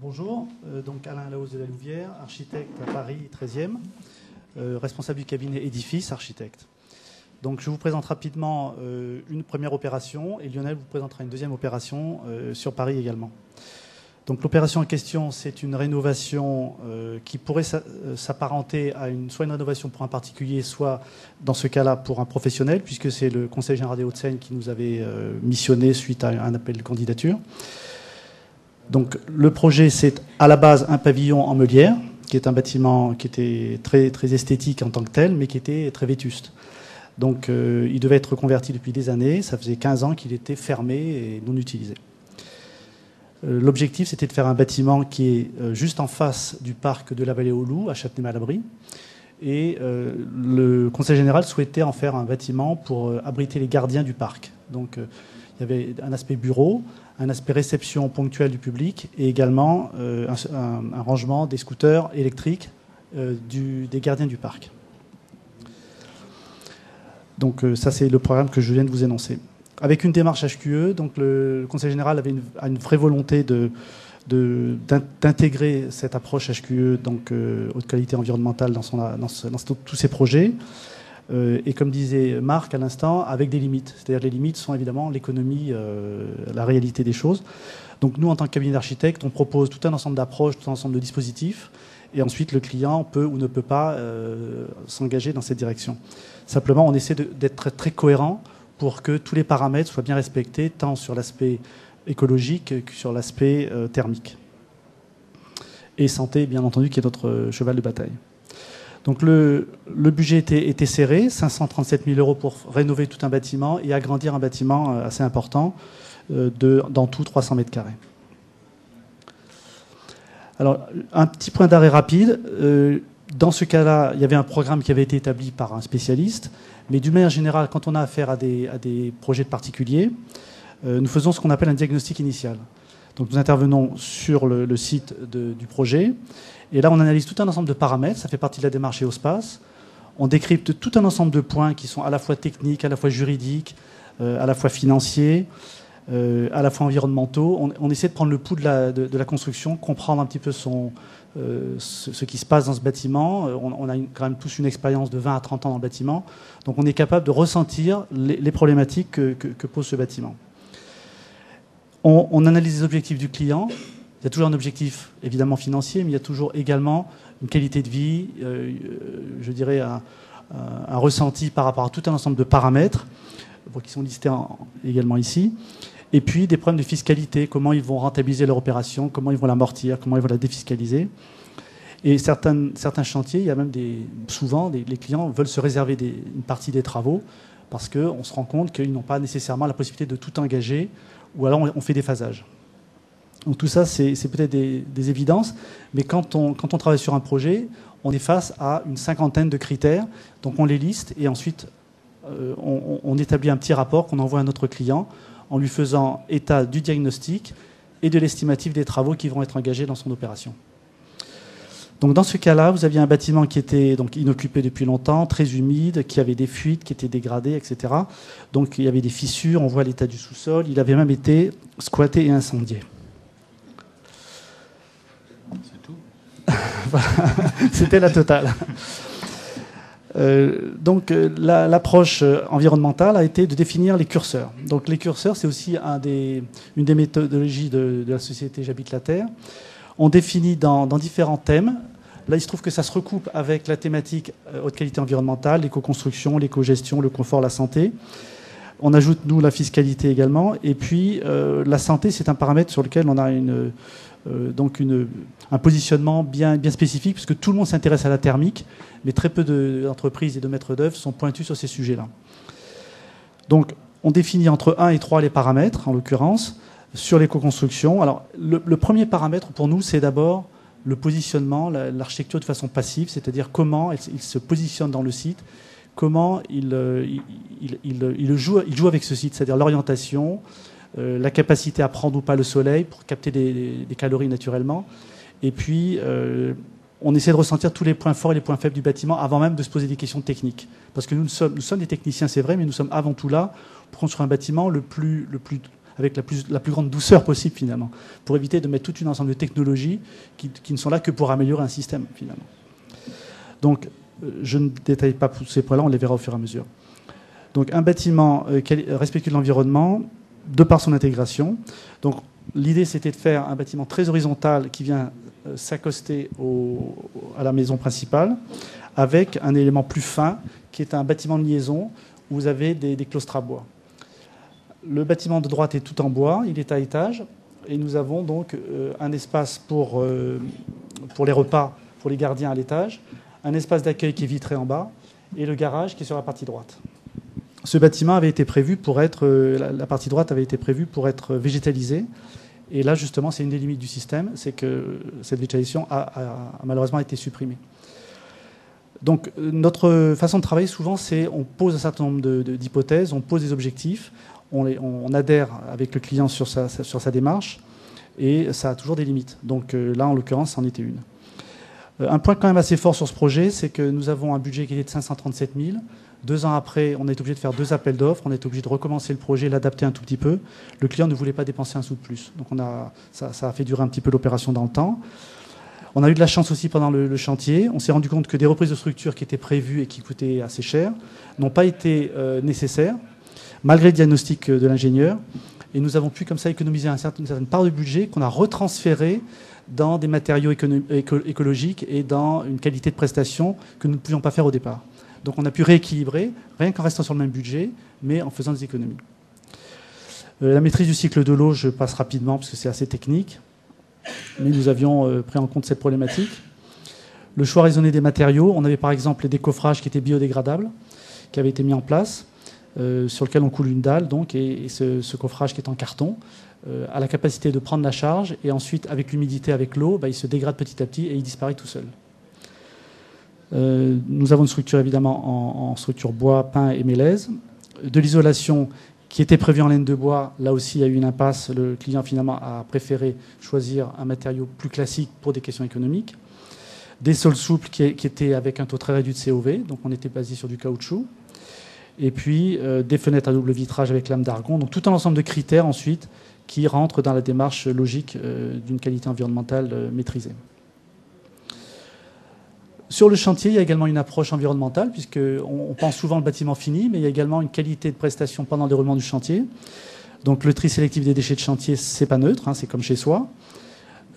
Bonjour, donc Alain Laos de la Louvière, architecte à Paris 13e, responsable du cabinet Édifice, architecte. Donc je vous présente rapidement une première opération et Lionel vous présentera une deuxième opération sur Paris également. Donc l'opération en question, c'est une rénovation qui pourrait s'apparenter à soit une rénovation pour un particulier, soit dans ce cas-là pour un professionnel, puisque c'est le Conseil général des Hauts-de-Seine qui nous avait missionné suite à un appel de candidature. Donc le projet, c'est à la base un pavillon en meulière, qui est un bâtiment qui était très, très esthétique en tant que tel, mais qui était très vétuste. Donc il devait être reconverti depuis des années. Ça faisait 15 ans qu'il était fermé et non utilisé. L'objectif, c'était de faire un bâtiment qui est juste en face du parc de la Vallée aux Loups, à Châtenay-Malabry. Et le Conseil général souhaitait en faire un bâtiment pour abriter les gardiens du parc. Donc il y avait un aspect bureau, un aspect réception ponctuelle du public et également un rangement des scooters électriques des gardiens du parc. Donc ça, c'est le programme que je viens de vous énoncer. Avec une démarche HQE, donc le Conseil général a une vraie volonté d'intégrer cette approche HQE, donc haute qualité environnementale, dans tous ses projets. Et comme disait Marc à l'instant, avec des limites. C'est-à-dire les limites sont évidemment l'économie, la réalité des choses. Donc nous, en tant que cabinet d'architectes, on propose tout un ensemble d'approches, tout un ensemble de dispositifs. Et ensuite, le client peut ou ne peut pas s'engager dans cette direction. Simplement, on essaie d'être très cohérent pour que tous les paramètres soient bien respectés, tant sur l'aspect écologique que sur l'aspect thermique. Et santé, bien entendu, qui est notre cheval de bataille. Donc le budget était serré, 537 000 € pour rénover tout un bâtiment et agrandir un bâtiment assez important, dans tout 300 mètres carrés. Alors, un petit point d'arrêt rapide. Dans ce cas-là, il y avait un programme qui avait été établi par un spécialiste, mais d'une manière générale, quand on a affaire à des projets de particuliers, nous faisons ce qu'on appelle un diagnostic initial. Donc nous intervenons sur le site du projet, et là on analyse tout un ensemble de paramètres, ça fait partie de la démarche EOSPACE. On décrypte tout un ensemble de points qui sont à la fois techniques, à la fois juridiques, à la fois financiers, à la fois environnementaux. On essaie de prendre le pouls de la construction, comprendre un petit peu ce qui se passe dans ce bâtiment. On a quand même tous une expérience de 20 à 30 ans dans le bâtiment, donc on est capable de ressentir les problématiques que pose ce bâtiment. On analyse les objectifs du client. Il y a toujours un objectif évidemment financier, mais il y a toujours également une qualité de vie, je dirais un ressenti par rapport à tout un ensemble de paramètres qui sont listés également ici. Et puis des problèmes de fiscalité, comment ils vont rentabiliser leur opération, comment ils vont l'amortir, comment ils vont la défiscaliser. Et certains chantiers, il y a même souvent les clients veulent se réserver une partie des travaux parce qu'on se rend compte qu'ils n'ont pas nécessairement la possibilité de tout engager, ou alors on fait des phasages. Donc tout ça, c'est peut-être des évidences, mais quand on travaille sur un projet, on est face à une cinquantaine de critères, donc on les liste et ensuite on établit un petit rapport qu'on envoie à notre client en lui faisant état du diagnostic et de l'estimatif des travaux qui vont être engagés dans son opération. Donc dans ce cas-là, vous aviez un bâtiment qui était donc inoccupé depuis longtemps, très humide, qui avait des fuites, qui étaient dégradées, etc. Donc il y avait des fissures, on voit l'état du sous-sol, il avait même été squatté et incendié. C'est tout. Voilà. C'était la totale. Donc l'approche environnementale a été de définir les curseurs. Donc les curseurs, c'est aussi une des méthodologies de la société J'habite la Terre. On définit dans différents thèmes. Là, il se trouve que ça se recoupe avec la thématique haute qualité environnementale, l'éco-construction, l'éco-gestion, le confort, la santé. On ajoute, nous, la fiscalité également. Et puis, la santé, c'est un paramètre sur lequel on a un positionnement bien spécifique, puisque tout le monde s'intéresse à la thermique, mais très peu d'entreprises et de maîtres d'œuvre sont pointus sur ces sujets-là. Donc, on définit entre 1 et 3 les paramètres, en l'occurrence, sur l'éco-construction. Alors, le premier paramètre pour nous, c'est d'abord le positionnement, l'architecture de façon passive, c'est-à-dire comment il se positionne dans le site, comment il joue avec ce site, c'est-à-dire l'orientation, la capacité à prendre ou pas le soleil pour capter des calories naturellement. Et puis, on essaie de ressentir tous les points forts et les points faibles du bâtiment avant même de se poser des questions techniques. Parce que nous sommes des techniciens, c'est vrai, mais nous sommes avant tout là pour construire un bâtiment le plus avec la plus grande douceur possible finalement, pour éviter de mettre tout un ensemble de technologies qui ne sont là que pour améliorer un système finalement. Donc je ne détaille pas tous ces points-là, on les verra au fur et à mesure. Donc un bâtiment respectueux de l'environnement, de par son intégration. Donc l'idée c'était de faire un bâtiment très horizontal qui vient s'accoster à la maison principale, avec un élément plus fin qui est un bâtiment de liaison où vous avez des claustres à bois. Le bâtiment de droite est tout en bois, il est à étage, et nous avons donc un espace pour les repas, pour les gardiens à l'étage, un espace d'accueil qui est vitré en bas, et le garage qui est sur la partie droite. Ce bâtiment avait été prévu pour être, la partie droite avait été prévue pour être végétalisée, et là justement c'est une des limites du système, c'est que cette végétalisation a malheureusement été supprimée. Donc notre façon de travailler souvent c'est on pose un certain nombre d'hypothèses, on pose des objectifs, on adhère avec le client sur sa démarche, et ça a toujours des limites. Donc là en l'occurrence c'en était une. Un point quand même assez fort sur ce projet, c'est que nous avons un budget qui est de 537 000. 2 ans après, on est obligé de faire 2 appels d'offres, on est obligé de recommencer le projet, l'adapter un tout petit peu. Le client ne voulait pas dépenser un sou de plus. Donc ça a fait durer un petit peu l'opération dans le temps. On a eu de la chance aussi pendant le chantier. On s'est rendu compte que des reprises de structure qui étaient prévues et qui coûtaient assez cher n'ont pas été nécessaires, malgré le diagnostic de l'ingénieur. Et nous avons pu comme ça économiser une certaine part de budget qu'on a retransféré dans des matériaux écologiques et dans une qualité de prestation que nous ne pouvions pas faire au départ. Donc on a pu rééquilibrer, rien qu'en restant sur le même budget, mais en faisant des économies. La maîtrise du cycle de l'eau, je passe rapidement parce que c'est assez technique, mais nous avions pris en compte cette problématique. Le choix raisonné des matériaux, on avait par exemple des coffrages qui étaient biodégradables, qui avaient été mis en place, sur lequel on coule une dalle, donc, et ce coffrage qui est en carton a la capacité de prendre la charge, et ensuite avec l'humidité, avec l'eau, il se dégrade petit à petit et il disparaît tout seul. Nous avons une structure évidemment en structure bois, pin et mélèze. De l'isolation qui était prévue en laine de bois, là aussi il y a eu une impasse. Le client finalement a préféré choisir un matériau plus classique pour des questions économiques. Des sols souples qui étaient avec un taux très réduit de COV, donc on était basé sur du caoutchouc. Et puis des fenêtres à double vitrage avec lame d'argon. Donc tout un ensemble de critères ensuite qui rentrent dans la démarche logique d'une qualité environnementale maîtrisée. Sur le chantier, il y a également une approche environnementale, puisqu'on pense souvent le bâtiment fini, mais il y a également une qualité de prestation pendant le déroulement du chantier. Donc le tri sélectif des déchets de chantier, c'est pas neutre, c'est comme chez soi.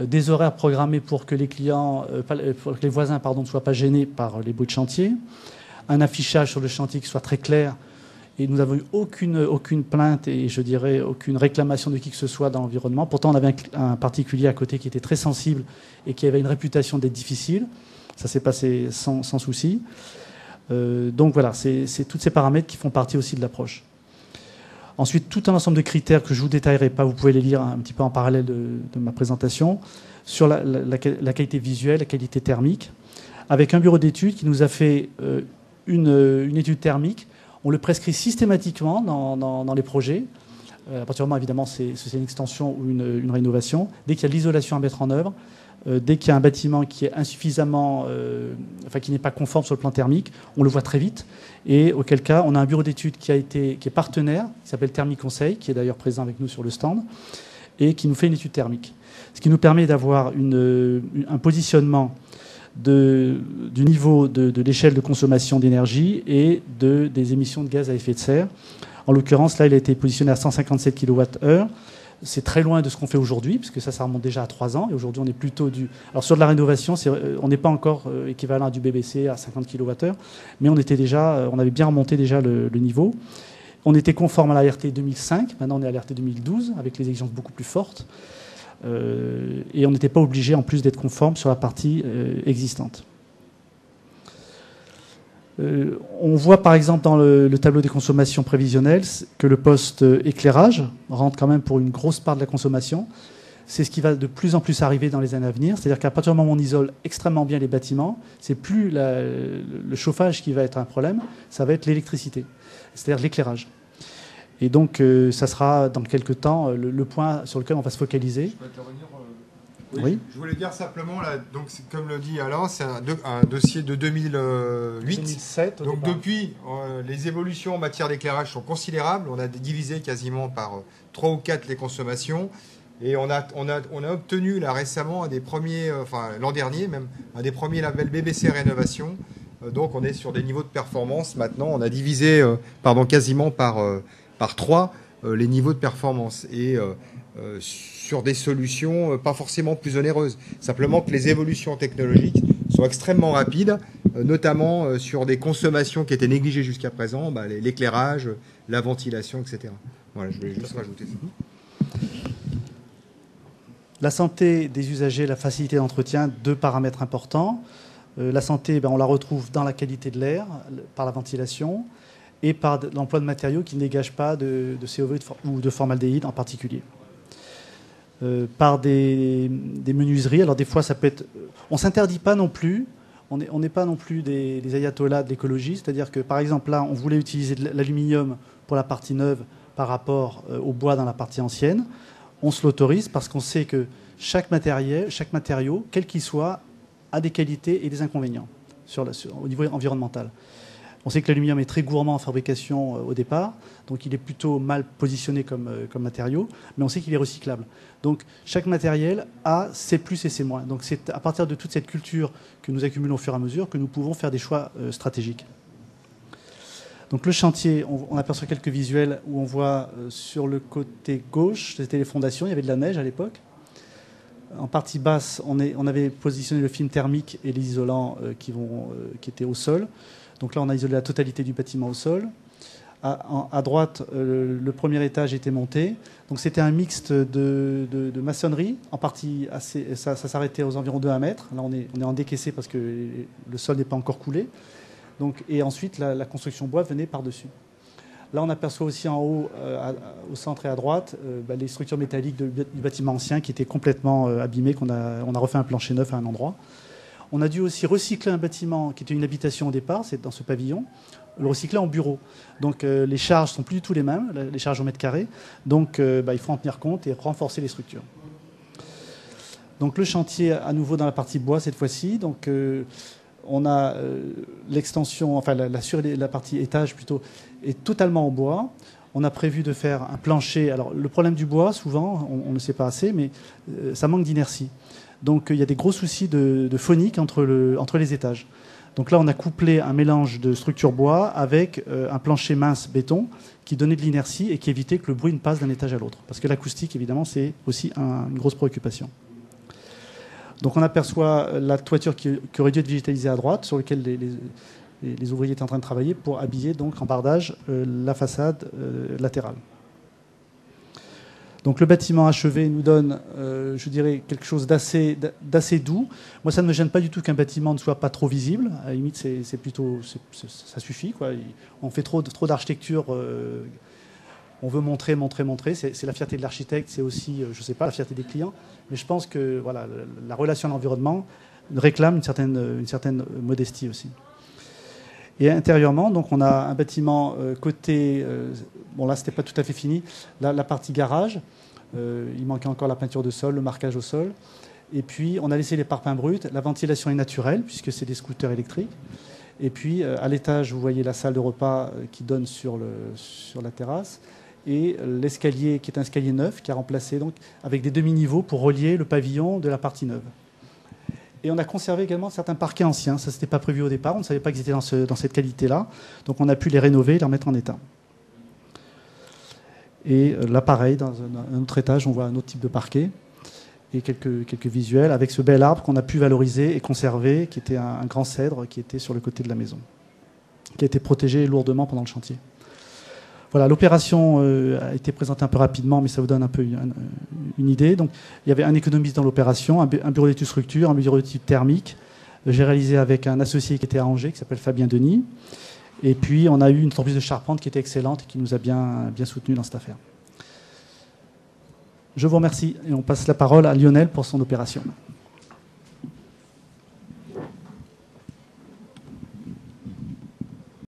Des horaires programmés pour que les clients, pour que les voisins ne soient pas gênés par les bruits de chantier. Un affichage sur le chantier qui soit très clair. Et nous n'avons eu aucune plainte et je dirais aucune réclamation de qui que ce soit dans l'environnement. Pourtant, on avait un particulier à côté qui était très sensible et qui avait une réputation d'être difficile. Ça s'est passé sans souci. Donc voilà, c'est tous ces paramètres qui font partie aussi de l'approche. Ensuite, tout un ensemble de critères que je ne vous détaillerai pas, vous pouvez les lire un petit peu en parallèle de ma présentation, sur la qualité visuelle, la qualité thermique, avec un bureau d'études qui nous a fait une étude thermique. On le prescrit systématiquement dans les projets. À partir du moment, évidemment, c'est une extension ou une rénovation. Dès qu'il y a de l'isolation à mettre en œuvre, dès qu'il y a un bâtiment qui est insuffisamment, qui n'est pas conforme sur le plan thermique, on le voit très vite. Et auquel cas, on a un bureau d'études qui est partenaire, qui s'appelle Thermic Conseil, qui est d'ailleurs présent avec nous sur le stand, et qui nous fait une étude thermique. Ce qui nous permet d'avoir un positionnement du niveau de l'échelle de consommation d'énergie et des émissions de gaz à effet de serre. En l'occurrence, là, il a été positionné à 157 kWh. C'est très loin de ce qu'on fait aujourd'hui, puisque ça remonte déjà à 3 ans. Et aujourd'hui, on est plutôt Alors, sur de la rénovation, on n'est pas encore équivalent à du BBC à 50 kWh, mais on avait bien remonté déjà le niveau. On était conforme à la RT 2005. Maintenant, on est à la RT 2012, avec les exigences beaucoup plus fortes. Et on n'était pas obligé, en plus, d'être conforme sur la partie existante. On voit par exemple dans le tableau des consommations prévisionnelles que le poste éclairage rentre quand même pour une grosse part de la consommation. C'est ce qui va de plus en plus arriver dans les années à venir. C'est-à-dire qu'à partir du moment où on isole extrêmement bien les bâtiments, c'est plus le chauffage qui va être un problème, ça va être l'électricité, c'est-à-dire l'éclairage. Et donc ça sera dans quelques temps le point sur lequel on va se focaliser. Je peux intervenir Oui. Je voulais dire simplement, là, donc, comme le dit Alain, c'est un dossier de 2008. 2007. Donc depuis, les évolutions en matière d'éclairage sont considérables. On a divisé quasiment par 3 ou 4 les consommations. Et on a obtenu là récemment l'an dernier même, un des premiers labels BBC Rénovation. Donc on est sur des niveaux de performance. Maintenant, on a divisé quasiment par 3 les niveaux de performance. Et sur des solutions pas forcément plus onéreuses. Simplement que les évolutions technologiques sont extrêmement rapides, notamment sur des consommations qui étaient négligées jusqu'à présent, l'éclairage, la ventilation, etc. Voilà, je voulais juste rajouter ça. La santé des usagers, la facilité d'entretien, 2 paramètres importants. La santé, on la retrouve dans la qualité de l'air, par la ventilation, et par l'emploi de matériaux qui ne dégagent pas de CO2 ou de formaldéhyde en particulier. Par des menuiseries. Alors des fois, ça peut être... On ne s'interdit pas non plus, on n'est pas non plus des ayatollahs de l'écologie, c'est-à-dire que par exemple là, on voulait utiliser de l'aluminium pour la partie neuve par rapport au bois dans la partie ancienne. On se l'autorise parce qu'on sait que chaque matériau, quel qu'il soit, a des qualités et des inconvénients au niveau environnemental. On sait que l'aluminium est très gourmand en fabrication au départ, donc il est plutôt mal positionné comme matériau, mais on sait qu'il est recyclable. Donc chaque matériel a ses plus et ses moins. Donc c'est à partir de toute cette culture que nous accumulons au fur et à mesure que nous pouvons faire des choix stratégiques. Donc le chantier, on aperçoit quelques visuels où on voit sur le côté gauche, c'était les fondations, il y avait de la neige à l'époque. En partie basse, on avait positionné le film thermique et les isolants qui étaient au sol. Donc là, on a isolé la totalité du bâtiment au sol. À droite, le premier étage était monté. Donc c'était un mixte de maçonnerie. En partie, ça s'arrêtait aux environs de 1 mètre. Là, on est en décaissé parce que le sol n'est pas encore coulé. Donc, et ensuite, la construction bois venait par-dessus. Là, on aperçoit aussi en haut, au centre et à droite, les structures métalliques du bâtiment ancien qui étaient complètement abîmées, on a refait un plancher neuf à un endroit. On a dû aussi recycler un bâtiment qui était une habitation au départ, c'est dans ce pavillon, le recycler en bureau. Donc les charges ne sont plus du tout les mêmes, les charges au mètre carré. Donc il faut en tenir compte et renforcer les structures. Donc le chantier à nouveau dans la partie bois cette fois-ci. Donc on a l'extension, enfin la partie étage plutôt, est totalement en bois. On a prévu de faire un plancher. Alors le problème du bois, souvent, on ne sait pas assez, mais ça manque d'inertie. Donc il y a des gros soucis de phonique entre les étages. Donc là, on a couplé un mélange de structure bois avec un plancher mince béton qui donnait de l'inertie et qui évitait que le bruit ne passe d'un étage à l'autre. Parce que l'acoustique, évidemment, c'est aussi une grosse préoccupation. Donc on aperçoit la toiture qui aurait dû être végétalisée à droite, sur laquelle les ouvriers étaient en train de travailler pour habiller donc en bardage la façade latérale. Donc le bâtiment achevé nous donne, je dirais, quelque chose d'assez doux. Moi, ça ne me gêne pas du tout qu'un bâtiment ne soit pas trop visible. À la limite, c'est plutôt, ça suffit, quoi. On fait trop d'architecture. On veut montrer. C'est la fierté de l'architecte, c'est aussi, je ne sais pas, la fierté des clients. Mais je pense que voilà, la relation à l'environnement réclame une certaine modestie aussi. Et intérieurement, donc, on a un bâtiment côté... bon, là, ce n'était pas tout à fait fini. Là, la partie garage, il manquait encore la peinture de sol, le marquage au sol. Et puis, on a laissé les parpaings bruts. La ventilation est naturelle, puisque c'est des scooters électriques. Et puis, à l'étage, vous voyez la salle de repas qui donne sur la terrasse. Et l'escalier, qui est un escalier neuf, qui a remplacé, donc, avec des demi-niveaux pour relier le pavillon de la partie neuve. Et on a conservé également certains parquets anciens. Ça, ce n'était pas prévu au départ. On ne savait pas qu'ils étaient dans cette qualité-là. Donc, on a pu les rénover et les remettre en état. Et là, pareil, dans un autre étage, on voit un autre type de parquet et quelques visuels avec ce bel arbre qu'on a pu valoriser et conserver, qui était un grand cèdre qui était sur le côté de la maison, qui a été protégé lourdement pendant le chantier. Voilà, l'opération a été présentée un peu rapidement, mais ça vous donne un peu une idée. Donc, il y avait un économiste dans l'opération, un bureau d'études structure, un bureau d'études thermiques. J'ai réalisé avec un associé qui était à Angers, qui s'appelle Fabien Denis. Et puis, on a eu une entreprise de charpente qui était excellente et qui nous a bien soutenus dans cette affaire. Je vous remercie et on passe la parole à Lionel pour son opération.